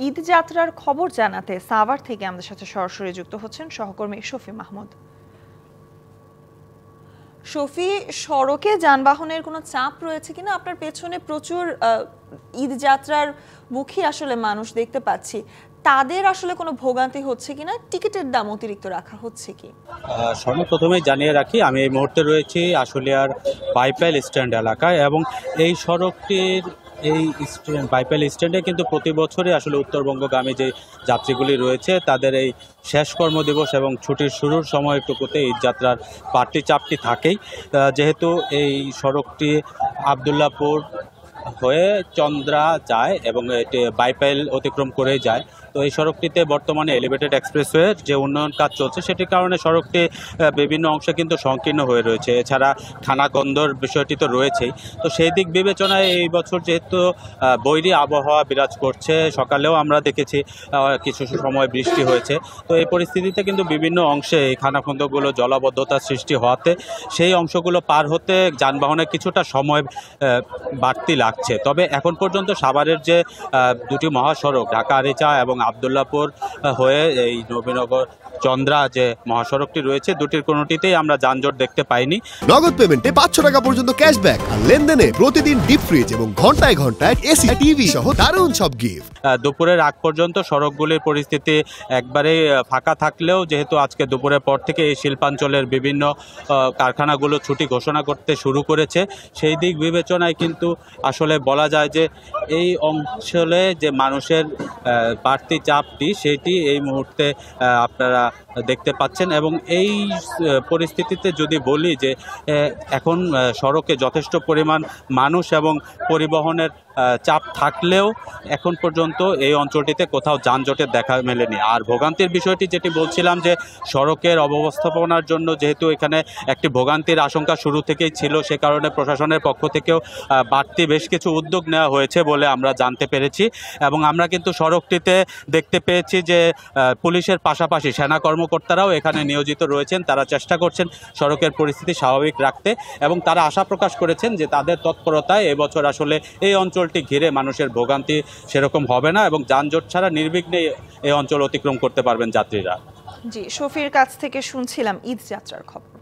ঈদ যাত্রার খবর জানাতে সাভার থেকে আমাদের সাথে সরাসরি যুক্ত হচ্ছেন সহকর্মী শফি মাহমুদ। শফি, সড়কে যানবাহনের কোনো চাপ রয়েছে কিনা? আপনার পেছনে প্রচুর ঈদ যাত্রার মুখী আসলে মানুষ দেখতে পাচ্ছি, তাদের আসলে কোনো ভোগান্তি হচ্ছে কিনা? টিকিটের দাম অতিরিক্ত রাখা হচ্ছে কি? প্রথমেই জানিয়ে রাখি, আমি এই মুহূর্তে রয়েছি আশুলিয়ার বাইপাইল স্ট্যান্ড এলাকায়, এবং এই সড়কটির বাইপাইল স্ট্যান্ডে কিন্তু প্রতি বছরই আসলে উত্তরবঙ্গগামী যে যাত্রীগুলি রয়েছে তাদের এই শেষ কর্মদিবস এবং ছুটির শুরুর সময়টুকুতে ঈদ যাত্রার বাড়তি চাপটি থাকেই। যেহেতু এই সড়কটি আবদুল্লাপুর হয়ে চন্দ্রা যায় এবং এটি বাইপাইল অতিক্রম করে যায়, তো এই সড়কটিতে বর্তমানে এলিভেটেড এক্সপ্রেসওয়ের যে উন্নয়ন কাজ চলছে সেটির কারণে সড়কটি বিভিন্ন অংশে কিন্তু সংকীর্ণ হয়ে রয়েছে। এছাড়া খানাখন্দর বিষয়টি তো রয়েছেই। তো সেই দিক বিবেচনায় এই বছর যেহেতু বৈরী আবহাওয়া বিরাজ করছে, সকালেও আমরা দেখেছি কিছু সময় বৃষ্টি হয়েছে, তো এই পরিস্থিতিতে কিন্তু বিভিন্ন অংশে এই খানাখন্দগুলো জলাবদ্ধতার সৃষ্টি হওয়াতে সেই অংশগুলো পার হতে যানবাহনের কিছুটা সময় বাড়তি লাগছে। তবে এখন পর্যন্ত সাভারের যে দুটি মহাসড়ক ঢাকা আরিচা এবং আবদুল্লাপুর হয়ে এই নবীনগর চন্দ্রা যে মহাসড়কটি রয়েছে, দুটির কোনোটিতেই আমরা যানজট দেখতে পাইনি। নগদ পেমেন্টে 500 টাকা পর্যন্ত ক্যাশব্যাক, আর লেনদেনে প্রতিদিন ডিপ ফ্রিজ এবং ঘন্টায় ঘন্টায় এসি টিভি সহ দারুণ সব গিফট। দুপুরের আগ পর্যন্ত সড়কগুলির পরিস্থিতি একবারেই ফাঁকা থাকলেও যেহেতু আজকে দুপুরের পর থেকে এই শিল্পাঞ্চলের বিভিন্ন কারখানাগুলো ছুটি ঘোষণা করতে শুরু করেছে, সেই দিক বিবেচনায় কিন্তু আসলে বলা যায় যে এই অঞ্চলে যে মানুষের বাড়তি চাপটি সেটি এই মুহূর্তে আপনারা দেখতে পাচ্ছেন। এবং এই পরিস্থিতিতে যদি বলি যে এখন সড়কে যথেষ্ট পরিমাণ মানুষ এবং পরিবহনের চাপ থাকলেও এখন পর্যন্ত এই অঞ্চলটিতে কোথাও যানজটের দেখা মেলেনি। আর ভোগান্তির বিষয়টি যেটি বলছিলাম, যে সড়কের অব্যবস্থাপনার জন্য যেহেতু এখানে একটি ভোগান্তির আশঙ্কা শুরু থেকেই ছিল, সে কারণে প্রশাসনের পক্ষ থেকেও বাড়তি বেশ কিছু উদ্যোগ নেওয়া হয়েছে বলে আমরা জানতে পেরেছি। এবং আমরা কিন্তু সড়কটিতে দেখতে পেয়েছি যে পুলিশের পাশাপাশি সেনা কর্মকর্তারাও এখানে নিয়োজিত রয়েছেন। তারা চেষ্টা করছেন সড়কের পরিস্থিতি স্বাভাবিক রাখতে, এবং তারা আশা প্রকাশ করেছেন যে তাদের তৎপরতায় এবছর আসলে এই অঞ্চলটি ঘিরে মানুষের ভোগান্তি সেরকম হবে না এবং যানজট ছাড়া নির্বিঘ্নে এই অঞ্চল অতিক্রম করতে পারবেন যাত্রীরা। জি, শফির কাছ থেকে শুনছিলাম ঈদ যাত্রার খবর।